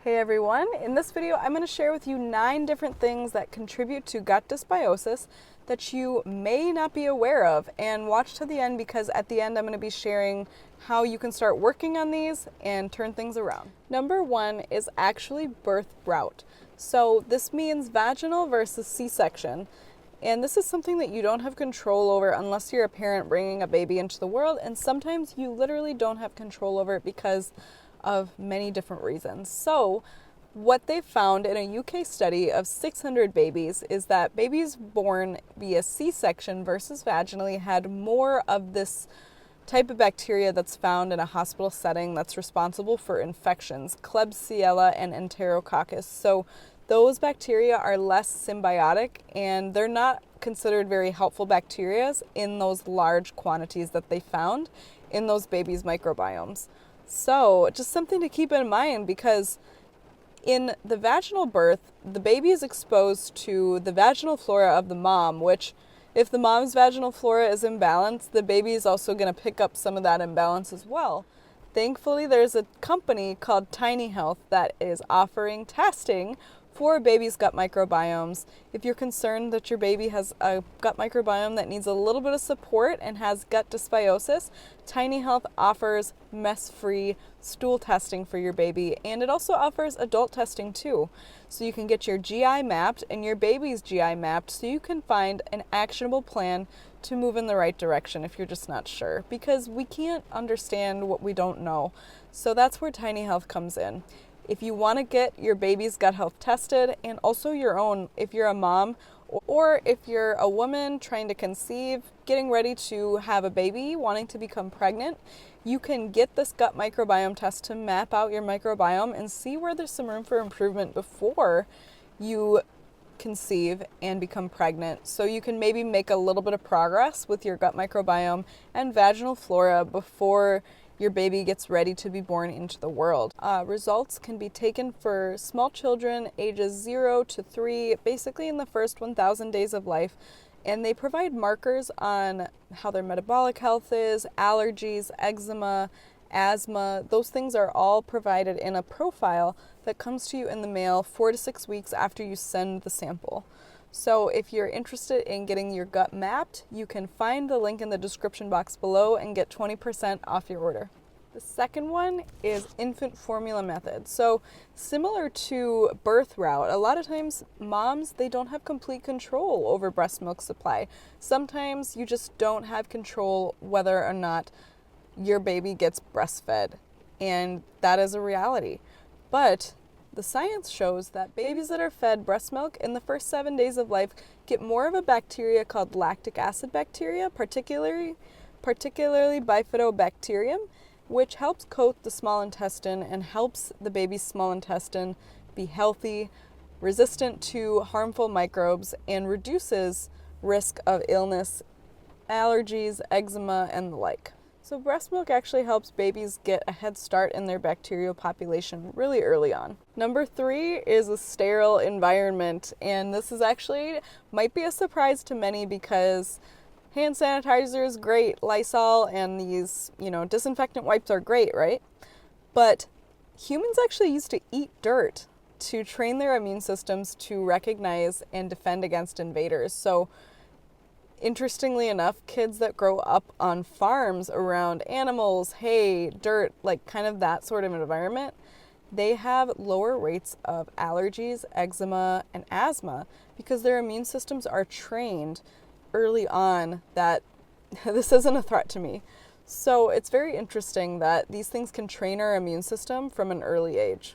Hey everyone, in this video I'm going to share with you 9 different things that contribute to gut dysbiosis that you may not be aware of, and watch to the end because at the end I'm going to be sharing how you can start working on these and turn things around. Number 1 is actually birth route. So this means vaginal versus C-section. And this is something that you don't have control over unless you're a parent bringing a baby into the world, and sometimes you literally don't have control over it because of many different reasons. So what they found in a UK study of 600 babies is that babies born via C-section versus vaginally had more of this type of bacteria that's found in a hospital setting that's responsible for infections, Klebsiella and Enterococcus. So those bacteria are less symbiotic and they're not considered very helpful bacteria in those large quantities that they found in those babies' microbiomes. So just something to keep in mind, because in the vaginal birth, the baby is exposed to the vaginal flora of the mom, which if the mom's vaginal flora is imbalanced, the baby is also going to pick up some of that imbalance as well. Thankfully, there's a company called Tiny Health that is offering testing for babies' gut microbiomes. If you're concerned that your baby has a gut microbiome that needs a little bit of support and has gut dysbiosis, Tiny Health offers mess-free stool testing for your baby, and it also offers adult testing too. So you can get your GI mapped and your baby's GI mapped so you can find an actionable plan to move in the right direction if you're just not sure, because we can't understand what we don't know. So that's where Tiny Health comes in. If you want to get your baby's gut health tested, and also your own if you're a mom, or if you're a woman trying to conceive, getting ready to have a baby, wanting to become pregnant, you can get this gut microbiome test to map out your microbiome and see where there's some room for improvement before you conceive and become pregnant. So you can maybe make a little bit of progress with your gut microbiome and vaginal flora before your baby gets ready to be born into the world. Results can be taken for small children ages 0 to 3, basically in the first 1,000 days of life, and they provide markers on how their metabolic health is, allergies, eczema, asthma. Those things are all provided in a profile that comes to you in the mail 4 to 6 weeks after you send the sample. So if you're interested in getting your gut mapped, you can find the link in the description box below and get 20% off your order. The second one is infant formula method. So similar to birth route, a lot of times moms, they don't have complete control over breast milk supply. Sometimes you just don't have control whether or not your baby gets breastfed, and that is a reality. But the science shows that babies that are fed breast milk in the first 7 days of life get more of a bacteria called lactic acid bacteria, particularly bifidobacterium, which helps coat the small intestine and helps the baby's small intestine be healthy, resistant to harmful microbes, and reduces risk of illness, allergies, eczema, and the like. So breast milk actually helps babies get a head start in their bacterial population really early on. Number 3 is a sterile environment, and this is actually might be a surprise to many because hand sanitizer is great, Lysol and these, disinfectant wipes are great, right? But humans actually used to eat dirt to train their immune systems to recognize and defend against invaders. So interestingly enough, kids that grow up on farms around animals, hay, dirt, like kind of that sort of environment, they have lower rates of allergies, eczema, and asthma because their immune systems are trained early on that this isn't a threat to me. So it's very interesting that these things can train our immune system from an early age.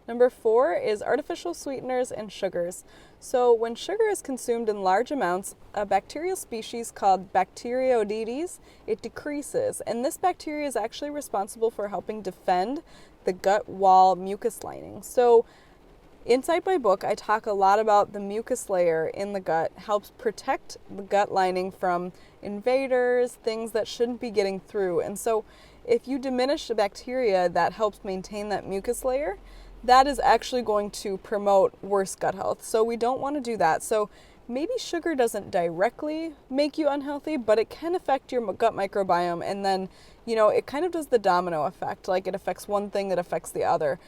Number 4 is artificial sweeteners and sugars. So when sugar is consumed in large amounts, a bacterial species called Bacteroidetes, it decreases. And this bacteria is actually responsible for helping defend the gut wall mucus lining. So inside my book, I talk a lot about the mucus layer in the gut helps protect the gut lining from invaders, things that shouldn't be getting through. And so if you diminish the bacteria that helps maintain that mucus layer, that is actually going to promote worse gut health. So we don't want to do that. So maybe sugar doesn't directly make you unhealthy, but it can affect your gut microbiome. And then, it kind of does the domino effect. Like it affects one thing that affects the other.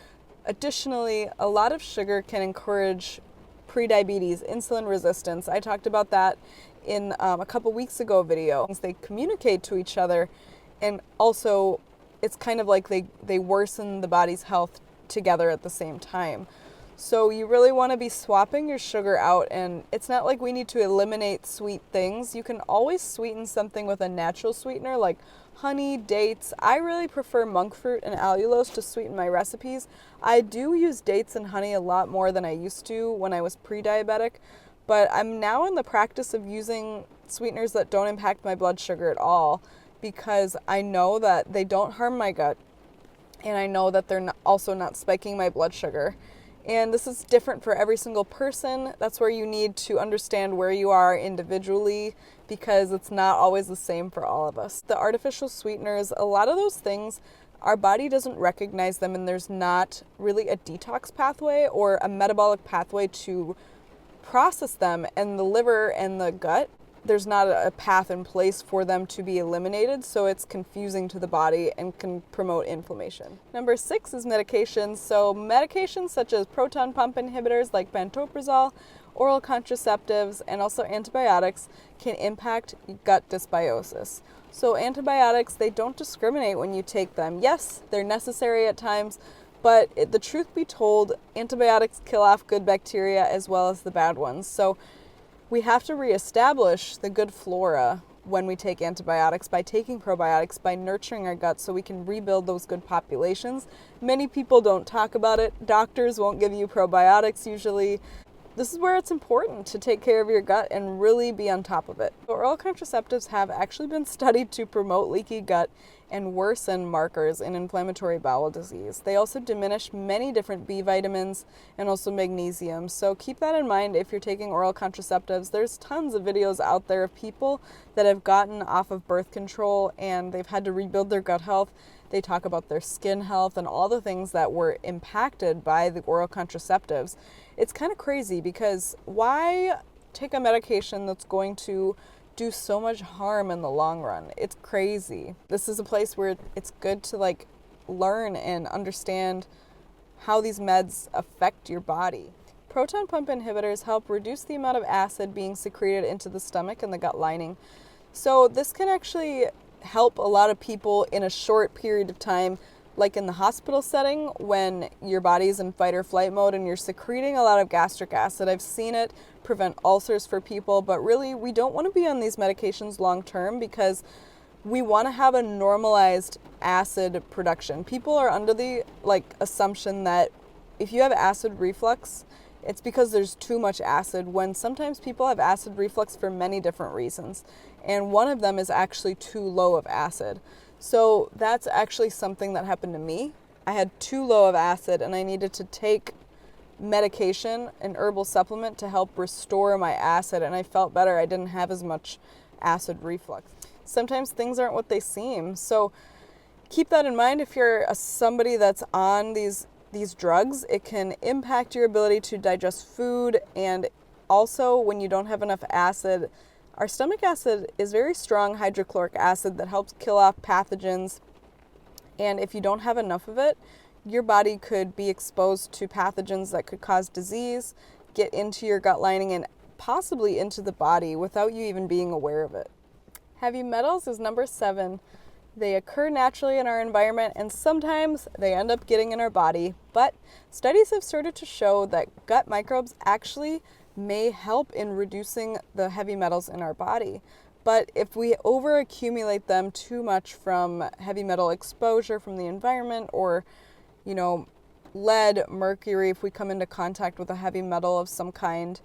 Additionally, a lot of sugar can encourage prediabetes, insulin resistance. I talked about that in a couple weeks ago video. They communicate to each other, and also it's kind of like they worsen the body's health together at the same time. So you really want to be swapping your sugar out, and it's not like we need to eliminate sweet things. You can always sweeten something with a natural sweetener like honey, dates. I really prefer monk fruit and allulose to sweeten my recipes. I do use dates and honey a lot more than I used to when I was pre-diabetic, but I'm now in the practice of using sweeteners that don't impact my blood sugar at all, because I know that they don't harm my gut, and I know that they're also not spiking my blood sugar. And this is different for every single person. That's where you need to understand where you are individually, because it's not always the same for all of us. The artificial sweeteners, a lot of those things, our body doesn't recognize them, and there's not really a detox pathway or a metabolic pathway to process them. And the liver and the gut, there's not a path in place for them to be eliminated, so it's confusing to the body and can promote inflammation. Number 6 is medications. So medications such as proton pump inhibitors like pantoprazole, oral contraceptives, and also antibiotics can impact gut dysbiosis. So antibiotics, they don't discriminate when you take them. Yes, they're necessary at times, but the truth be told, antibiotics kill off good bacteria as well as the bad ones. So we have to reestablish the good flora when we take antibiotics by taking probiotics, by nurturing our gut so we can rebuild those good populations. Many people don't talk about it. Doctors won't give you probiotics usually. This is where it's important to take care of your gut and really be on top of it. Oral contraceptives have actually been studied to promote leaky gut and worsen markers in inflammatory bowel disease. They also diminish many different B vitamins and also magnesium. So keep that in mind if you're taking oral contraceptives. There's tons of videos out there of people that have gotten off of birth control and they've had to rebuild their gut health. They talk about their skin health and all the things that were impacted by the oral contraceptives. It's kind of crazy, because why take a medication that's going to do so much harm in the long run? It's crazy. This is a place where it's good to learn and understand how these meds affect your body. Proton pump inhibitors help reduce the amount of acid being secreted into the stomach and the gut lining. So this can actually help a lot of people in a short period of time, like in the hospital setting when your body's in fight or flight mode and you're secreting a lot of gastric acid. I've seen it prevent ulcers for people, but really we don't want to be on these medications long term, because we want to have a normalized acid production. People are under the assumption that if you have acid reflux, it's because there's too much acid, when sometimes people have acid reflux for many different reasons. And one of them is actually too low of acid. So that's actually something that happened to me. I had too low of acid and I needed to take medication, an herbal supplement, to help restore my acid, and I felt better. I didn't have as much acid reflux. Sometimes things aren't what they seem. So keep that in mind if you're somebody that's on these drugs. It can impact your ability to digest food, and also when you don't have enough acid, our stomach acid is very strong hydrochloric acid that helps kill off pathogens, and if you don't have enough of it, your body could be exposed to pathogens that could cause disease, get into your gut lining, and possibly into the body without you even being aware of it. Heavy metals is number 7. They occur naturally in our environment, and sometimes they end up getting in our body, but studies have started to show that gut microbes actually may help in reducing the heavy metals in our body. But if we overaccumulate them too much from heavy metal exposure from the environment, or lead, mercury, if we come into contact with a heavy metal of some kind,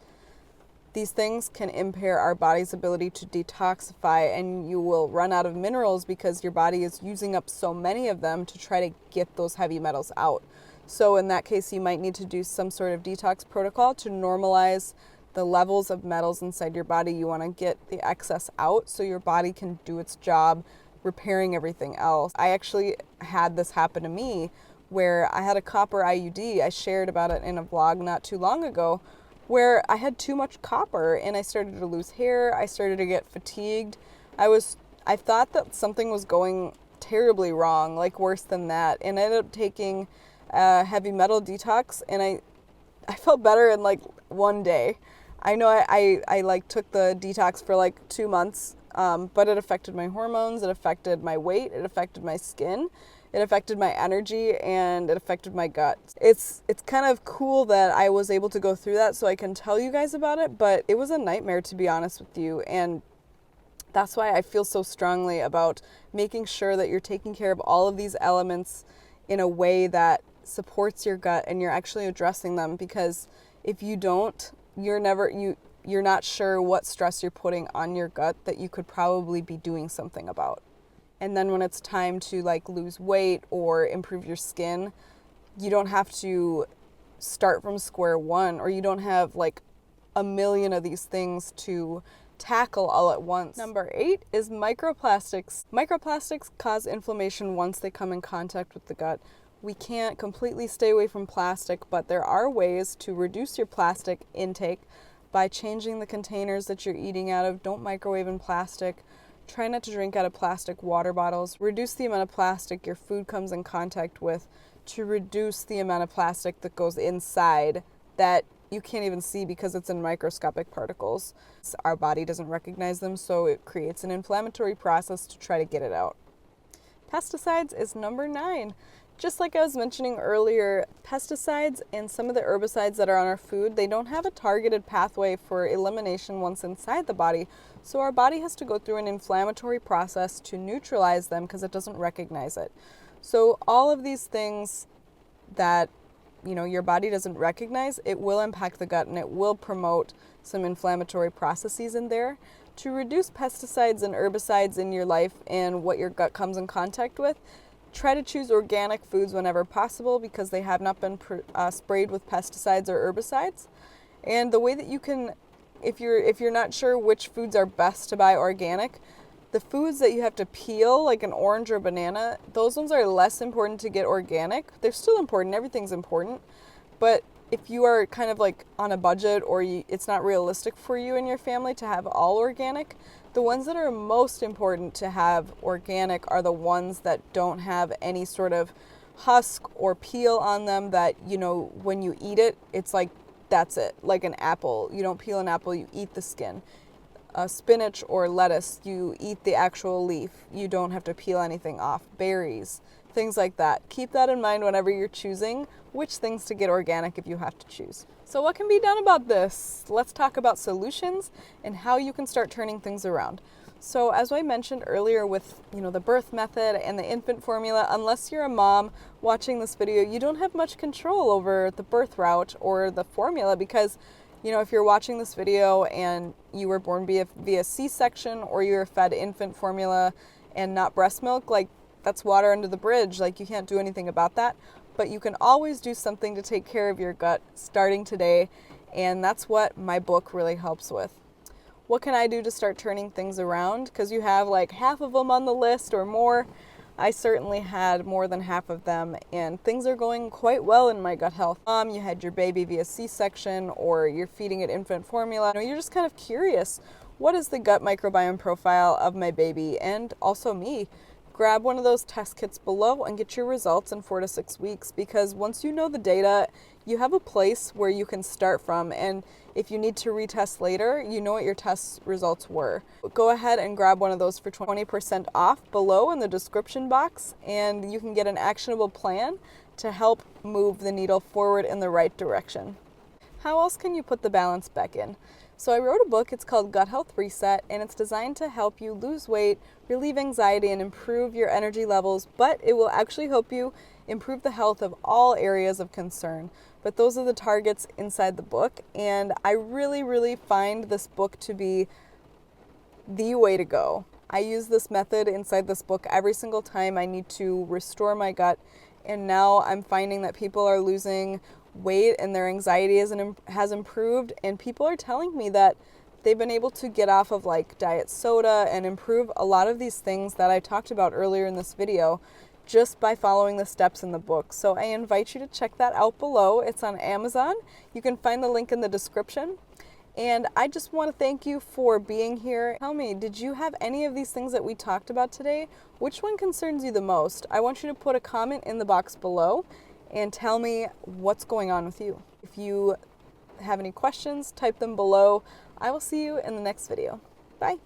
these things can impair our body's ability to detoxify, and you will run out of minerals because your body is using up so many of them to try to get those heavy metals out. So in that case, you might need to do some sort of detox protocol to normalize the levels of metals inside your body. You want to get the excess out so your body can do its job repairing everything else. I actually had this happen to me where I had a copper IUD. I shared about it in a vlog not too long ago, where I had too much copper and I started to lose hair. I started to get fatigued. I thought that something was going terribly wrong, worse than that, and I ended up taking a heavy metal detox, and I felt better in like one day. I know I like took the detox for like 2 months, but it affected my hormones, it affected my weight, it affected my skin, it affected my energy, and it affected my gut. It's kind of cool that I was able to go through that so I can tell you guys about it, but it was a nightmare, to be honest with you. And that's why I feel so strongly about making sure that you're taking care of all of these elements in a way that supports your gut and you're actually addressing them, because if you don't, you're not sure what stress you're putting on your gut that you could probably be doing something about. And then when it's time to like lose weight or improve your skin, you don't have to start from square one, or you don't have like a million of these things to tackle all at once. Number 8 is microplastics. Microplastics cause inflammation once they come in contact with the gut. We can't completely stay away from plastic, but there are ways to reduce your plastic intake by changing the containers that you're eating out of. Don't microwave in plastic. Try not to drink out of plastic water bottles. Reduce the amount of plastic your food comes in contact with to reduce the amount of plastic that goes inside that you can't even see because it's in microscopic particles. Our body doesn't recognize them, so it creates an inflammatory process to try to get it out. Pesticides is number 9. Just like I was mentioning earlier, pesticides and some of the herbicides that are on our food, they don't have a targeted pathway for elimination once inside the body. So our body has to go through an inflammatory process to neutralize them because it doesn't recognize it. So all of these things that your body doesn't recognize, it will impact the gut and it will promote some inflammatory processes in there. To reduce pesticides and herbicides in your life and what your gut comes in contact with, try to choose organic foods whenever possible because they have not been sprayed with pesticides or herbicides. And the way that you can, if you're not sure which foods are best to buy organic, the foods that you have to peel, like an orange or banana, those ones are less important to get organic. They're still important, everything's important, but if you are kind of like on a budget or it's not realistic for you and your family to have all organic, the ones that are most important to have organic are the ones that don't have any sort of husk or peel on them that, when you eat it, it's like, that's it. Like an apple, you don't peel an apple, you eat the skin. Spinach or lettuce, you eat the actual leaf. You don't have to peel anything off. Berries, things like that. Keep that in mind whenever you're choosing which things to get organic if you have to choose. So what can be done about this? Let's talk about solutions and how you can start turning things around. So as I mentioned earlier with, the birth method and the infant formula, unless you're a mom watching this video, you don't have much control over the birth route or the formula because if you're watching this video and you were born via C-section or you were fed infant formula and not breast milk, like that's water under the bridge. Like you can't do anything about that, but you can always do something to take care of your gut starting today. And that's what my book really helps with. What can I do to start turning things around? Because you have like half of them on the list or more. I certainly had more than half of them, and things are going quite well in my gut health. You had your baby via C-section or you're feeding it infant formula. You're just kind of curious, what is the gut microbiome profile of my baby and also me? Grab one of those test kits below and get your results in 4 to 6 weeks, because once you know the data, you have a place where you can start from, and if you need to retest later, you know what your test results were. Go ahead and grab one of those for 20% off below in the description box, and you can get an actionable plan to help move the needle forward in the right direction. How else can you put the balance back in? So I wrote a book, it's called Gut Health Reset, and it's designed to help you lose weight, relieve anxiety, and improve your energy levels, but it will actually help you improve the health of all areas of concern. But those are the targets inside the book, and I really, really find this book to be the way to go. I use this method inside this book every single time I need to restore my gut, and now I'm finding that people are losing weight and their anxiety has improved, and people are telling me that they've been able to get off of like diet soda and improve a lot of these things that I talked about earlier in this video just by following the steps in the book. So I invite you to check that out below. It's on Amazon. You can find the link in the description. And I just want to thank you for being here. Tell me, did you have any of these things that we talked about today? Which one concerns you the most? I want you to put a comment in the box below. and tell me what's going on with you. If you have any questions, type them below. I will see you in the next video. Bye.